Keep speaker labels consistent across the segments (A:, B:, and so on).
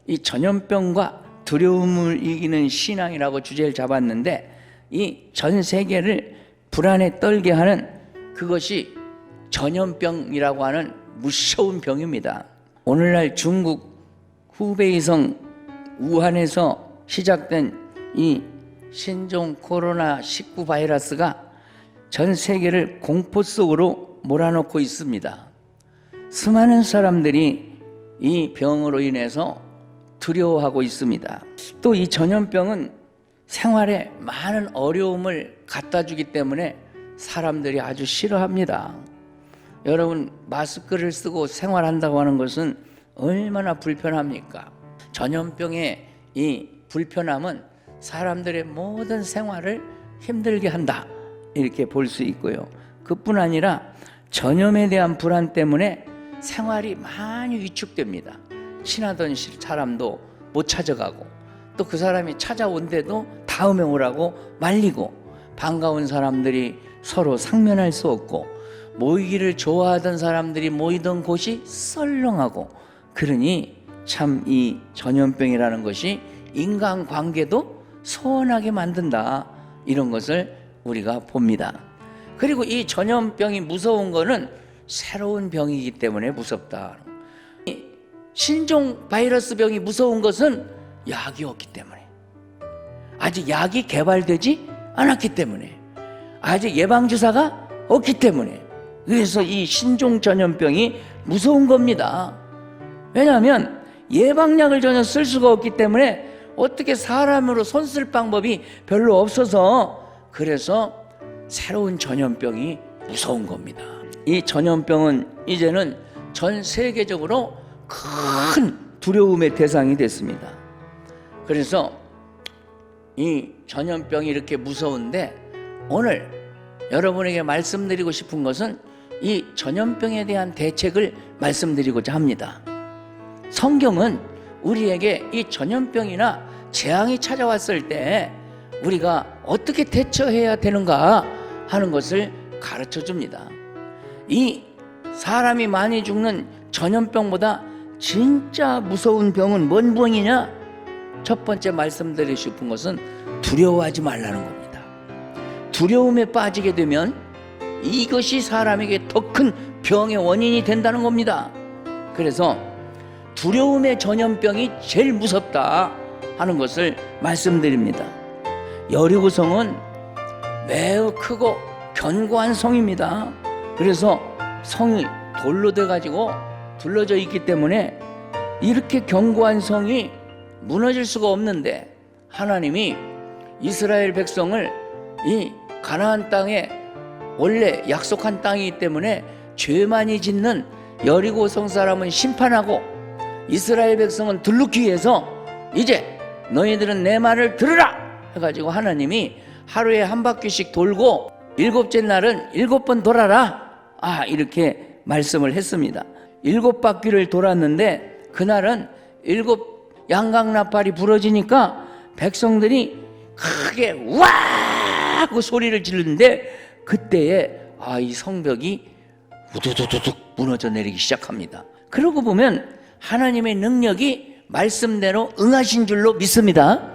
A: 이 전염병과 두려움을 이기는 신앙이라고 주제를 잡았는데, 이 전 세계를 불안에 떨게 하는 그것이 전염병이라고 하는 무서운 병입니다. 오늘날 중국 후베이성 우한에서 시작된 이 신종 코로나19 바이러스가 전 세계를 공포 속으로 몰아넣고 있습니다. 수많은 사람들이 이 병으로 인해서 두려워하고 있습니다. 또 이 전염병은 생활에 많은 어려움을 갖다 주기 때문에 사람들이 아주 싫어합니다. 여러분, 마스크를 쓰고 생활한다고 하는 것은 얼마나 불편합니까? 전염병의 이 불편함은 사람들의 모든 생활을 힘들게 한다, 이렇게 볼 수 있고요. 그뿐 아니라 전염에 대한 불안 때문에 생활이 많이 위축됩니다. 친하던 사람도 못 찾아가고, 또 그 사람이 찾아온데도 다음에 오라고 말리고, 반가운 사람들이 서로 상면할 수 없고, 모이기를 좋아하던 사람들이 모이던 곳이 썰렁하고, 그러니 참 이 전염병이라는 것이 인간관계도 소원하게 만든다, 이런 것을 우리가 봅니다. 그리고 이 전염병이 무서운 거는 새로운 병이기 때문에 무섭다. 신종 바이러스 병이 무서운 것은 약이 없기 때문에, 아직 약이 개발되지 않았기 때문에, 아직 예방주사가 없기 때문에, 그래서 이 신종 전염병이 무서운 겁니다. 왜냐하면 예방약을 전혀 쓸 수가 없기 때문에 어떻게 사람으로 손 쓸 방법이 별로 없어서, 그래서 새로운 전염병이 무서운 겁니다. 이 전염병은 이제는 전 세계적으로 큰 두려움의 대상이 됐습니다. 그래서 이 전염병이 이렇게 무서운데, 오늘 여러분에게 말씀드리고 싶은 것은 이 전염병에 대한 대책을 말씀드리고자 합니다. 성경은 우리에게 이 전염병이나 재앙이 찾아왔을 때 우리가 어떻게 대처해야 되는가 하는 것을 가르쳐 줍니다. 이 사람이 많이 죽는 전염병보다 진짜 무서운 병은 뭔 병이냐? 첫 번째 말씀드리고 싶은 것은 두려워하지 말라는 겁니다. 두려움에 빠지게 되면 이것이 사람에게 더 큰 병의 원인이 된다는 겁니다. 그래서 두려움의 전염병이 제일 무섭다 하는 것을 말씀드립니다. 여리고성은 매우 크고 견고한 성입니다. 그래서 성이 돌로 돼가지고 둘러져 있기 때문에 이렇게 견고한 성이 무너질 수가 없는데, 하나님이 이스라엘 백성을 이 가나안 땅에, 원래 약속한 땅이기 때문에 죄 많이 짓는 여리고성 사람은 심판하고, 이스라엘 백성은 들르기 위해서 이제 너희들은 내 말을 들으라 해가지고 하나님이 하루에 한 바퀴씩 돌고 일곱째 날은 7번 돌아라, 이렇게 말씀을 했습니다. 7바퀴를 돌았는데 그날은 7 양강나팔이 부러지니까 백성들이 크게 와 하고 소리를 지르는데, 그때에 이 성벽이 우두두두둑 무너져 내리기 시작합니다. 그러고 보면 하나님의 능력이 말씀대로 응하신 줄로 믿습니다.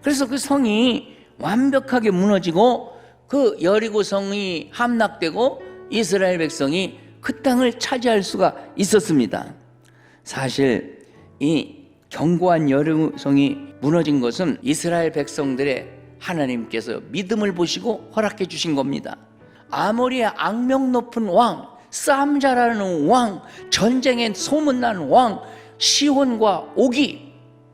A: 그래서 그 성이 완벽하게 무너지고 그 여리고 성이 함락되고 이스라엘 백성이 그 땅을 차지할 수가 있었습니다. 사실 이 견고한 여리고성이 무너진 것은 이스라엘 백성들의 하나님께서 믿음을 보시고 허락해 주신 겁니다. 아모리의 악명 높은 왕, 싸움 잘하는 왕, 전쟁에 소문난 왕 시혼과 옥이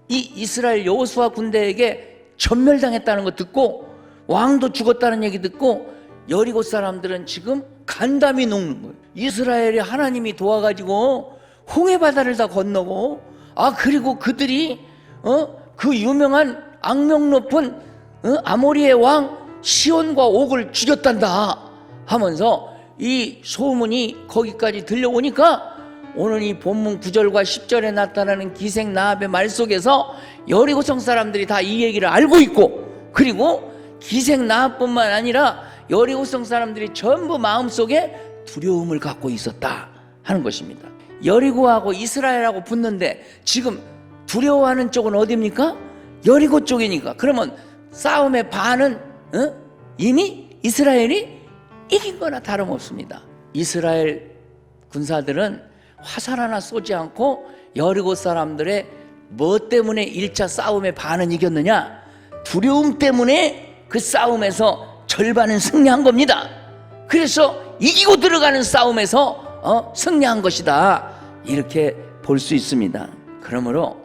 A: 이 이스라엘 여호수아 군대에게 전멸당했다는 거 듣고, 왕도 죽었다는 얘기 듣고 여리고 사람들은 지금 간담이 녹는 거예요. 이스라엘이 하나님이 도와가지고 홍해바다를 다 건너고, 그리고 그들이 그 유명한 악명 높은 아모리의 왕 시온과 옥을 죽였단다 하면서 이 소문이 거기까지 들려오니까, 오늘 이 본문 9절과 10절에 나타나는 기생 나합의 말 속에서 여리고성 사람들이 다 이 얘기를 알고 있고, 그리고 기생 나합뿐만 아니라 여리고성 사람들이 전부 마음속에 두려움을 갖고 있었다 하는 것입니다. 여리고하고 이스라엘하고 붙는데 지금 두려워하는 쪽은 어디입니까? 여리고 쪽이니까. 그러면 싸움의 반은 이미 이스라엘이 이긴 거나 다름없습니다. 이스라엘 군사들은 화살 하나 쏘지 않고 여리고 사람들의 뭐 때문에 1차 싸움의 반은 이겼느냐? 두려움 때문에 그 싸움에서 절반은 승리한 겁니다. 그래서 이기고 들어가는 싸움에서 승리한 것이다, 이렇게 볼 수 있습니다. 그러므로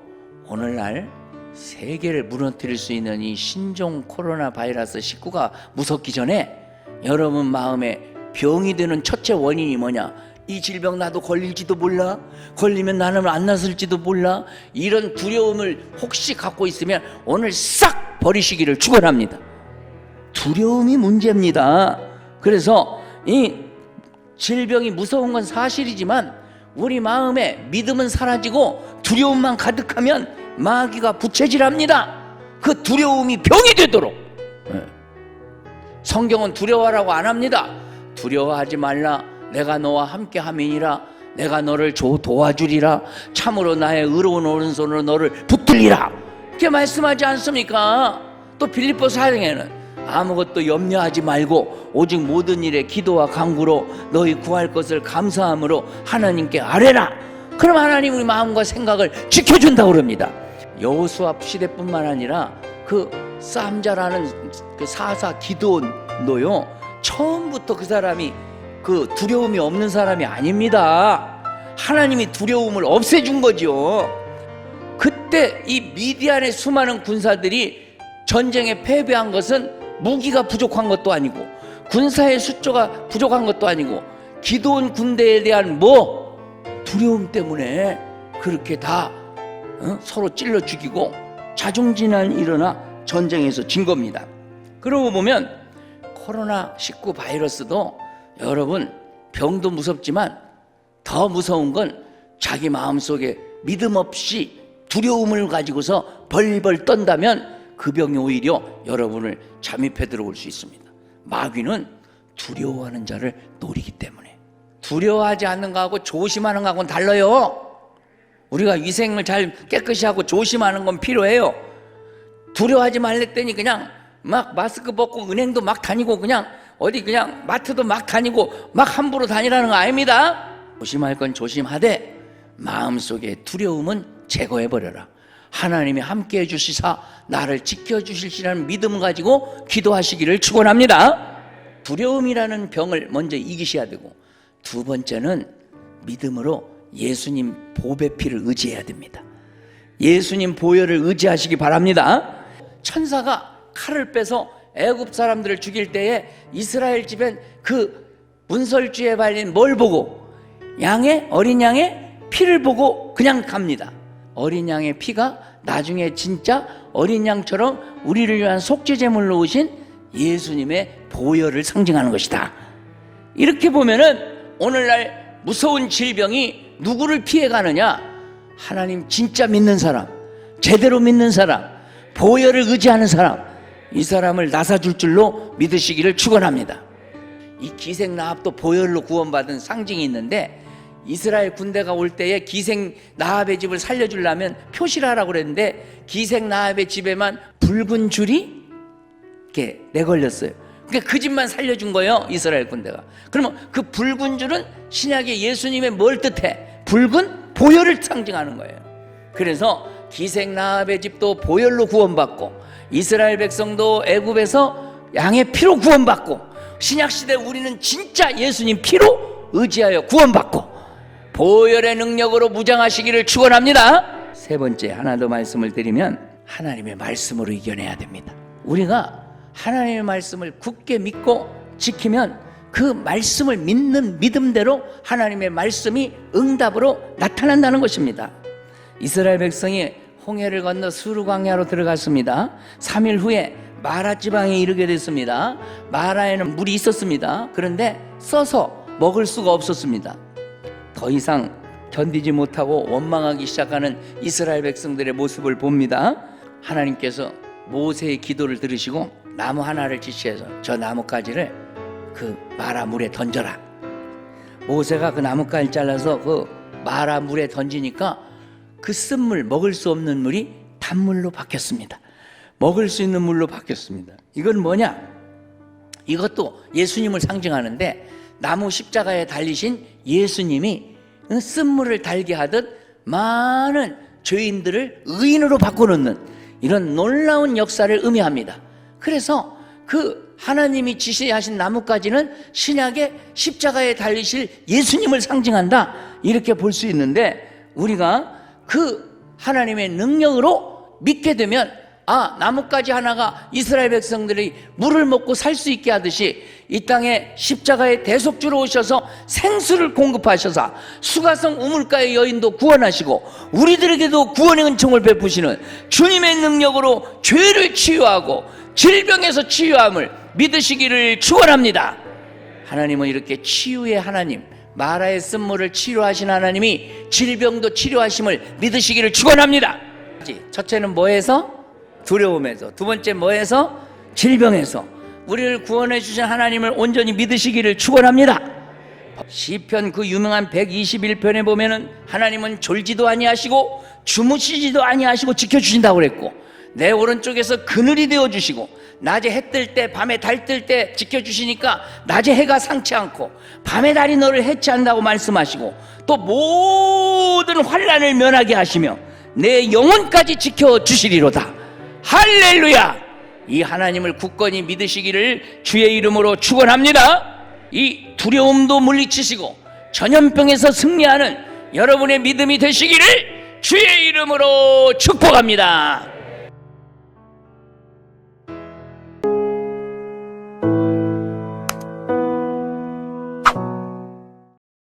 A: 오늘날 세계를 무너뜨릴 수 있는 이 신종 코로나 바이러스 19가 무섭기 전에 여러분 마음에 병이 되는 첫째 원인이 뭐냐? 이 질병 나도 걸릴지도 몰라, 걸리면 나는 안 났을지도 몰라, 이런 두려움을 혹시 갖고 있으면 오늘 싹 버리시기를 축원합니다. 두려움이 문제입니다. 그래서 이 질병이 무서운 건 사실이지만 우리 마음에 믿음은 사라지고 두려움만 가득하면 마귀가 부채질합니다. 그 두려움이 병이 되도록. 성경은 두려워하라고 안 합니다. 두려워하지 말라, 내가 너와 함께 함이니라, 내가 너를 도와주리라, 참으로 나의 의로운 오른손으로 너를 붙들리라, 이렇게 말씀하지 않습니까? 또 빌립보 사령에는 아무것도 염려하지 말고 오직 모든 일에 기도와 간구로 너희 구할 것을 감사함으로 하나님께 아뢰라. 그럼 하나님 우리 마음과 생각을 지켜준다고 그럽니다. 여호수아 시대뿐만 아니라 그 쌈자라는 그 사사 기드온도요, 처음부터 그 사람이 그 두려움이 없는 사람이 아닙니다. 하나님이 두려움을 없애준 거죠. 그때 이 미디안의 수많은 군사들이 전쟁에 패배한 것은 무기가 부족한 것도 아니고 군사의 숫자가 부족한 것도 아니고 기드온 군대에 대한 두려움 때문에 그렇게 다 서로 찔러 죽이고 자중진환이 일어나 전쟁에서 진 겁니다. 그러고 보면 코로나19 바이러스도 여러분 병도 무섭지만 더 무서운 건 자기 마음속에 믿음 없이 두려움을 가지고서 벌벌 떤다면 그 병이 오히려 여러분을 잠입해 들어올 수 있습니다. 마귀는 두려워하는 자를 노리기 때문에. 두려워하지 않는 거하고 조심하는 거하고는 달라요. 우리가 위생을 잘 깨끗이 하고 조심하는 건 필요해요. 두려워하지 말랬더니 그냥 막 마스크 벗고 은행도 막 다니고 그냥 어디 그냥 마트도 막 다니고 막 함부로 다니라는 거 아닙니다. 조심할 건 조심하되 마음속에 두려움은 제거해버려라. 하나님이 함께해 주시사 나를 지켜주실시라는 믿음을 가지고 기도하시기를 축원합니다. 두려움이라는 병을 먼저 이기셔야 되고, 두 번째는 믿음으로 예수님 보배 피를 의지해야 됩니다. 예수님 보혈을 의지하시기 바랍니다. 천사가 칼을 빼서 애굽 사람들을 죽일 때에 이스라엘 집엔 그 문설주에 발린 뭘 보고? 어린 양의 피를 보고 그냥 갑니다. 어린 양의 피가 나중에 진짜 어린 양처럼 우리를 위한 속죄제물로 오신 예수님의 보혈을 상징하는 것이다. 이렇게 보면은 오늘날 무서운 질병이 누구를 피해가느냐? 하나님 진짜 믿는 사람, 제대로 믿는 사람, 보혈을 의지하는 사람, 이 사람을 나사줄 줄로 믿으시기를 축원합니다. 이 기생나합도 보혈로 구원받은 상징이 있는데, 이스라엘 군대가 올 때에 기생나합의 집을 살려주려면 표시를 하라고 그랬는데 기생나합의 집에만 붉은 줄이 이렇게 내걸렸어요. 그러니까 그 집만 살려준 거예요, 이스라엘 군대가. 그러면 그 붉은 줄은 신약의 예수님의 뭘 뜻해? 붉은 보혈을 상징하는 거예요. 그래서 기생나합의 집도 보혈로 구원받고, 이스라엘 백성도 애굽에서 양의 피로 구원받고, 신약시대 우리는 진짜 예수님 피로 의지하여 구원받고 보혈의 능력으로 무장하시기를 축원합니다. 세 번째, 하나 더 말씀을 드리면 하나님의 말씀으로 이겨내야 됩니다. 우리가 하나님의 말씀을 굳게 믿고 지키면 그 말씀을 믿는 믿음대로 하나님의 말씀이 응답으로 나타난다는 것입니다. 이스라엘 백성이 홍해를 건너 수르 광야로 들어갔습니다. 3일 후에 마라 지방에 이르게 됐습니다. 마라에는 물이 있었습니다. 그런데 써서 먹을 수가 없었습니다. 더 이상 견디지 못하고 원망하기 시작하는 이스라엘 백성들의 모습을 봅니다. 하나님께서 모세의 기도를 들으시고 나무 하나를 지시해서 저 나뭇가지를 그 마라 물에 던져라. 모세가 그 나뭇가지를 잘라서 그 마라 물에 던지니까 그 쓴물, 먹을 수 없는 물이 단물로 바뀌었습니다. 먹을 수 있는 물로 바뀌었습니다. 이건 뭐냐? 이것도 예수님을 상징하는데, 나무 십자가에 달리신 예수님이 쓴물을 달게 하듯 많은 죄인들을 의인으로 바꿔놓는 이런 놀라운 역사를 의미합니다. 그래서 그 하나님이 지시하신 나뭇가지는 신약의 십자가에 달리실 예수님을 상징한다, 이렇게 볼 수 있는데, 우리가 그 하나님의 능력으로 믿게 되면, 나뭇가지 하나가 이스라엘 백성들이 물을 먹고 살 수 있게 하듯이 이 땅에 십자가의 대속주로 오셔서 생수를 공급하셔서 수가성 우물가의 여인도 구원하시고 우리들에게도 구원의 은총을 베푸시는 주님의 능력으로 죄를 치유하고 질병에서 치유함을 믿으시기를 축원합니다. 하나님은 이렇게 치유의 하나님, 마라의 쓴물을 치료하신 하나님이 질병도 치료하심을 믿으시기를 축원합니다. 첫째는 뭐에서? 두려움에서. 두 번째 뭐에서? 질병에서. 우리를 구원해 주신 하나님을 온전히 믿으시기를 축원합니다. 시편 그 유명한 121편에 보면은 하나님은 졸지도 아니하시고 주무시지도 아니하시고 지켜주신다고 그랬고, 내 오른쪽에서 그늘이 되어주시고 낮에 해 뜰 때 밤에 달 뜰 때 지켜주시니까 낮에 해가 상치 않고 밤에 달이 너를 해치한다고 말씀하시고, 또 모든 환난을 면하게 하시며 내 영혼까지 지켜주시리로다. 할렐루야! 이 하나님을 굳건히 믿으시기를 주의 이름으로 축원합니다. 이 두려움도 물리치시고 전염병에서 승리하는 여러분의 믿음이 되시기를 주의 이름으로 축복합니다.